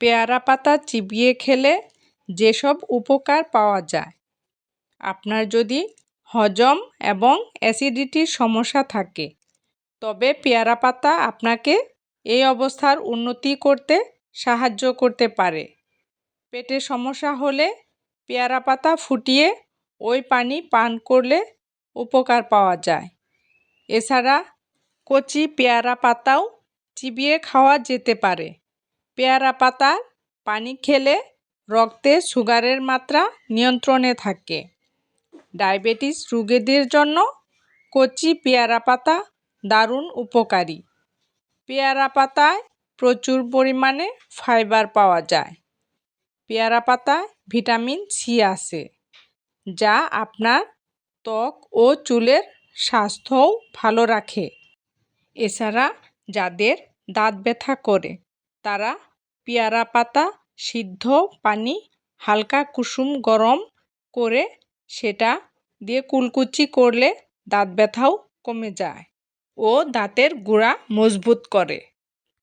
পেয়ারা পাতা চিবিয়ে খেলে যেসব উপকার পাওয়া যায়। আপনার যদি হজম এবং অ্যাসিডিটির সমস্যা থাকে, তবে পেয়ারা পাতা আপনাকে এই অবস্থার উন্নতি করতে সাহায্য করতে পারে। পেটের সমস্যা হলে পেয়ারা পাতা ফুটিয়ে ওই পানি পান করলে উপকার পাওয়া যায়। এছাড়া কচি পেয়ারা পাতাও চিবিয়ে খাওয়া যেতে পারে। পেয়ারা পাতার পানি খেলে রক্তে সুগারের মাত্রা নিয়ন্ত্রণে থাকে। ডায়াবেটিস রোগীদের জন্য কচি পেয়ারা পাতা দারুণ উপকারী। পেয়ারা পাতায় প্রচুর পরিমাণে ফাইবার পাওয়া যায়। পেয়ারা পাতায় ভিটামিন সি আছে, যা আপনার ত্বক ও চুলের স্বাস্থ্যও ভালো রাখে। এছাড়া যাদের দাঁত ব্যথা করে, তারা পেয়ারা পাতা সিদ্ধ পানি হালকা কুসুম গরম করে সেটা দিয়ে কুলকুচি করলে দাঁত ব্যথাও কমে যায় ও দাঁতের গোড়া মজবুত করে।